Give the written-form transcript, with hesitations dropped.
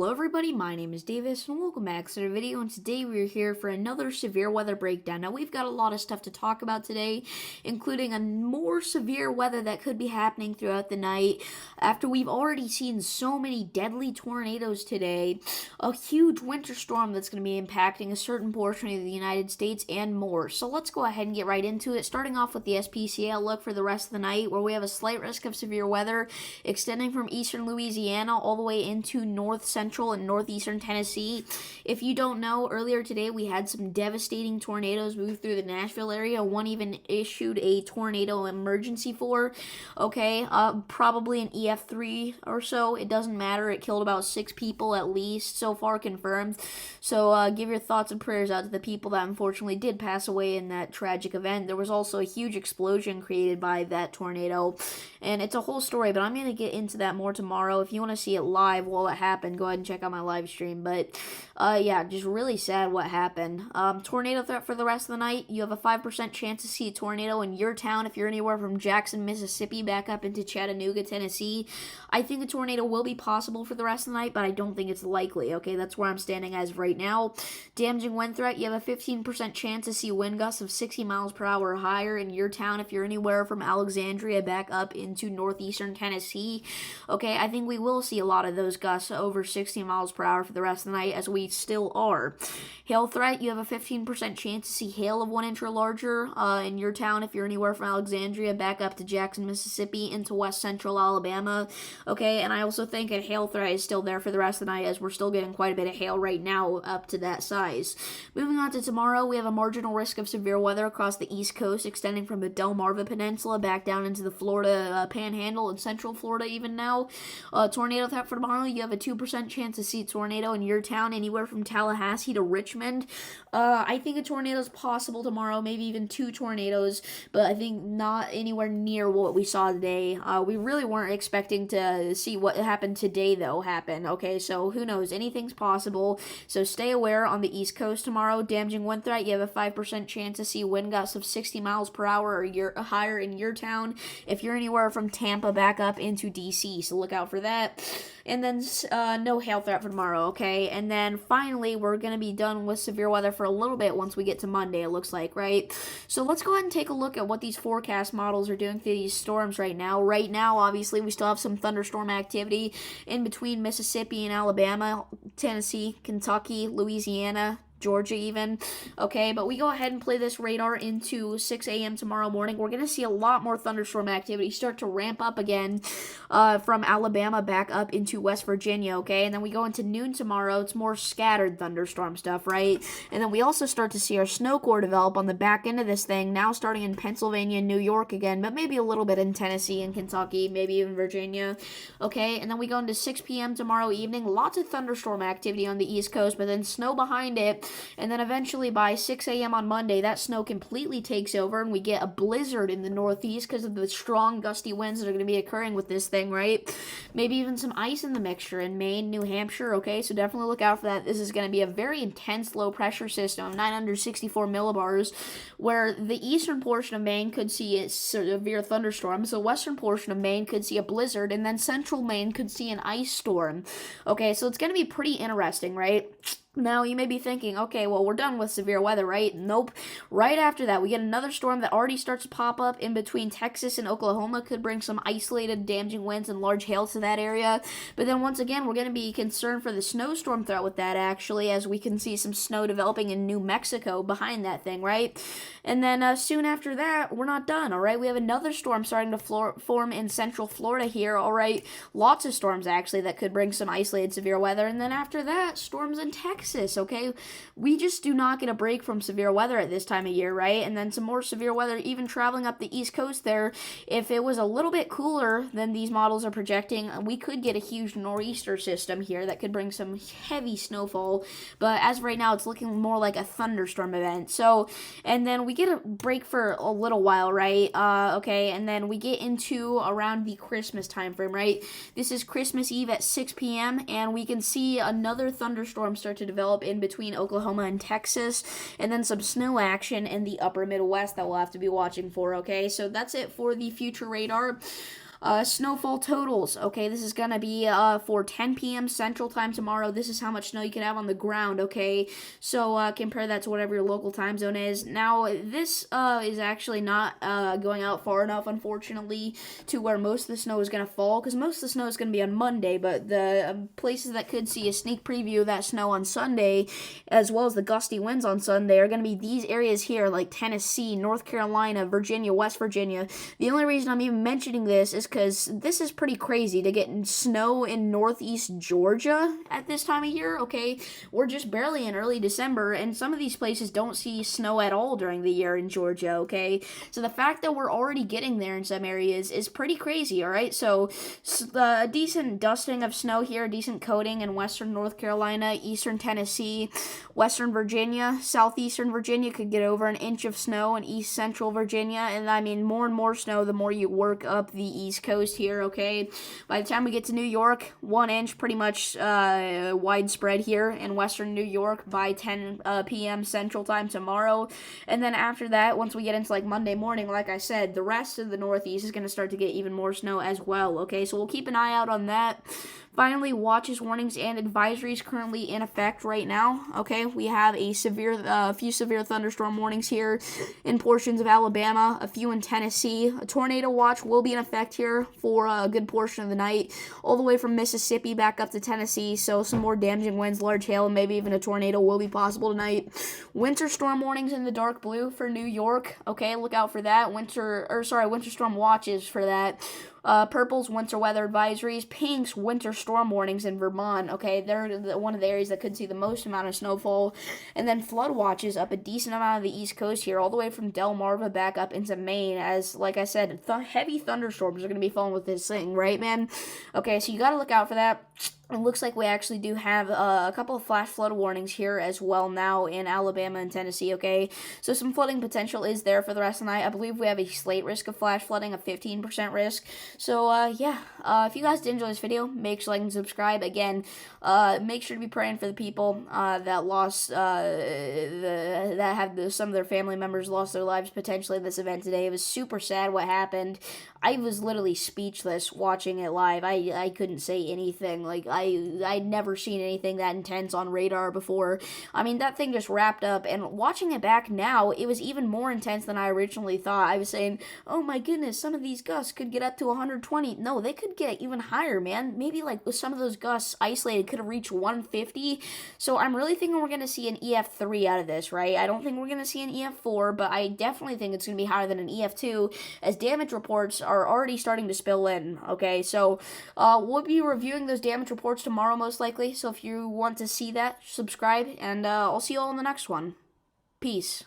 Hello everybody, my name is Davis and welcome back to the video, and today we're here for another severe weather breakdown. Now we've got a lot of stuff to talk about today, including a more severe weather that could be happening throughout the night after we've already seen so many deadly tornadoes today, a huge winter storm that's going to be impacting a certain portion of the United States and more. So let's go ahead and get right into it, starting off with the SPCA outlook for the rest of the night, where we have a slight risk of severe weather extending from eastern Louisiana all the way into north central and northeastern Tennessee. If you don't know, earlier today we had some devastating tornadoes move through the Nashville area. One even issued a tornado emergency for, probably an EF3 or so. It doesn't matter. It killed about 6 people at least, so far confirmed. So give your thoughts and prayers out to the people that unfortunately did pass away in that tragic event. There was also a huge explosion created by that tornado, and it's a whole story, but I'm going to get into that more tomorrow. If you want to see it live while it happened, go ahead and check out my live stream. But yeah, just really sad what happened. Tornado threat for the rest of the night. You have a 5% chance to see a tornado in your town if you're anywhere from Jackson, Mississippi back up into Chattanooga, Tennessee. I think a tornado will be possible for the rest of the night, but I don't think it's likely. Okay, that's where I'm standing as of right now. Damaging wind threat. You have a 15% chance to see wind gusts of 60 miles per hour or higher in your town if you're anywhere from Alexandria back up into northeastern Tennessee. Okay, I think we will see a lot of those gusts over 60 miles per hour for the rest of the night, as we still are. Hail threat. You have a 15% chance to see hail of 1 inch or larger in your town if you're anywhere from Alexandria back up to Jackson, Mississippi into west central Alabama. Okay, and I also think a hail threat is still there for the rest of the night, as we're still getting quite a bit of hail right now up to that size. Moving on to tomorrow, we have a marginal risk of severe weather across the East Coast, extending from the Delmarva Peninsula back down into the Florida Panhandle and Central Florida even now. Tornado threat for tomorrow. You have a 2% chance to see a tornado in your town anywhere from Tallahassee to Richmond. I think a tornado is possible tomorrow, maybe even 2 tornadoes, but I think not anywhere near what we saw today. We really weren't expecting to see what happened today, though, happen. Okay, so who knows? Anything's possible. So stay aware on the East Coast tomorrow. Damaging wind threat. You have a 5% chance to see wind gusts of 60 miles per hour or higher in your town if you're anywhere from Tampa back up into DC. So look out for that. And then no hail threat for tomorrow, okay? And then finally, we're going to be done with severe weather for a little bit once we get to Monday, it looks like, right? So let's go ahead and take a look at what these forecast models are doing to these storms right now. Right now, obviously, we still have some thunderstorm activity in between Mississippi and Alabama, Tennessee, Kentucky, Louisiana, Georgia even, okay, but we go ahead and play this radar into 6 a.m. tomorrow morning. We're going to see a lot more thunderstorm activity start to ramp up again from Alabama back up into West Virginia, okay, and then we go into noon tomorrow. It's more scattered thunderstorm stuff, right, and then we also start to see our snow core develop on the back end of this thing, now starting in Pennsylvania and New York again, but maybe a little bit in Tennessee and Kentucky, maybe even Virginia, okay, and then we go into 6 p.m. tomorrow evening. Lots of thunderstorm activity on the East Coast, but then snow behind it. And then eventually by 6 a.m. on Monday, that snow completely takes over and we get a blizzard in the Northeast because of the strong gusty winds that are going to be occurring with this thing, right? Maybe even some ice in the mixture in Maine, New Hampshire, okay? So definitely look out for that. This is going to be a very intense low pressure system of 964 millibars, where the eastern portion of Maine could see a severe thunderstorms, the western portion of Maine could see a blizzard, and then central Maine could see an ice storm. Okay, so it's going to be pretty interesting, right? Now, you may be thinking, okay, well, we're done with severe weather, right? Nope. Right after that, we get another storm that already starts to pop up in between Texas and Oklahoma. Could bring some isolated damaging winds and large hail to that area. But then once again, we're going to be concerned for the snowstorm threat with that, actually, as we can see some snow developing in New Mexico behind that thing, right? And then soon after that, we're not done, all right? We have another storm starting to form in central Florida here, all right? Lots of storms, actually, that could bring some isolated severe weather. And then after that, storms in Texas, okay? We just do not get a break from severe weather at this time of year, right? And then some more severe weather even traveling up the East Coast there. If it was a little bit cooler than these models are projecting, we could get a huge nor'easter system here that could bring some heavy snowfall. But as of right now, it's looking more like a thunderstorm event. So, and then we get a break for a little while, right? Okay, and then we get into around the Christmas time frame, right? This is Christmas Eve at 6 p.m., and we can see another thunderstorm start to develop in between Oklahoma and Texas, and then some snow action in the upper Midwest that we'll have to be watching for, okay? So that's it for the future radar. Snowfall totals. Okay, this is gonna be for 10 p.m. Central Time tomorrow. This is how much snow you can have on the ground. Okay, so compare that to whatever your local time zone is. Now, this is actually not going out far enough, unfortunately, to where most of the snow is gonna fall, because most of the snow is gonna be on Monday. But the places that could see a sneak preview of that snow on Sunday, as well as the gusty winds on Sunday, are gonna be these areas here, like Tennessee, North Carolina, Virginia, West Virginia. The only reason I'm even mentioning this is because this is pretty crazy to get snow in northeast Georgia at this time of year, okay? We're just barely in early December, and some of these places don't see snow at all during the year in Georgia, okay? So the fact that we're already getting there in some areas is pretty crazy, all right? So a decent dusting of snow here, a decent coating in western North Carolina, eastern Tennessee, western Virginia, southeastern Virginia could get over an inch of snow, in east central Virginia, and I mean, more and more snow the more you work up the east coast here, okay? By the time we get to New York, 1 inch pretty much widespread here in western New York by 10 p.m. Central Time tomorrow. And then after that, once we get into like Monday morning, like I said, the rest of the Northeast is going to start to get even more snow as well, okay? So we'll keep an eye out on that. Finally, watches, warnings, and advisories currently in effect right now. Okay, we have a few severe thunderstorm warnings here in portions of Alabama, a few in Tennessee. A tornado watch will be in effect here for a good portion of the night, all the way from Mississippi back up to Tennessee. So some more damaging winds, large hail, and maybe even a tornado will be possible tonight. Winter storm warnings in the dark blue for New York. Okay, look out for that. Winter storm watches for that. Purple's winter weather advisories, Pink's winter storm warnings in Vermont. Okay, they're one of the areas that could see the most amount of snowfall. And then flood watches up a decent amount of the East Coast here, all the way from Delmarva back up into Maine. As, like I said, heavy thunderstorms are going to be falling with this thing, right, man? Okay, so you got to look out for that. It looks like we actually do have a couple of flash flood warnings here as well now in Alabama and Tennessee, okay? So some flooding potential is there for the rest of the night. I believe we have a slight risk of flash flooding, a 15% risk. So, yeah, if you guys did enjoy this video, make sure to like and subscribe. Again, make sure to be praying for the people that lost, some of their family members lost their lives potentially in this event today. It was super sad what happened. I was literally speechless watching it live. I couldn't say anything. Like, I'd never seen anything that intense on radar before. I mean, that thing just wrapped up, and watching it back now, it was even more intense than I originally thought. I was saying, oh my goodness, some of these gusts could get up to 120. No, they could get even higher, man. Maybe, like, with some of those gusts isolated, could have reached 150. So I'm really thinking we're going to see an EF3 out of this, right? I don't think we're going to see an EF4, but I definitely think it's going to be higher than an EF2, as damage reports are already starting to spill in, okay? So we'll be reviewing those damage reports tomorrow, most likely. So if you want to see that, subscribe, and I'll see you all in the next one. Peace.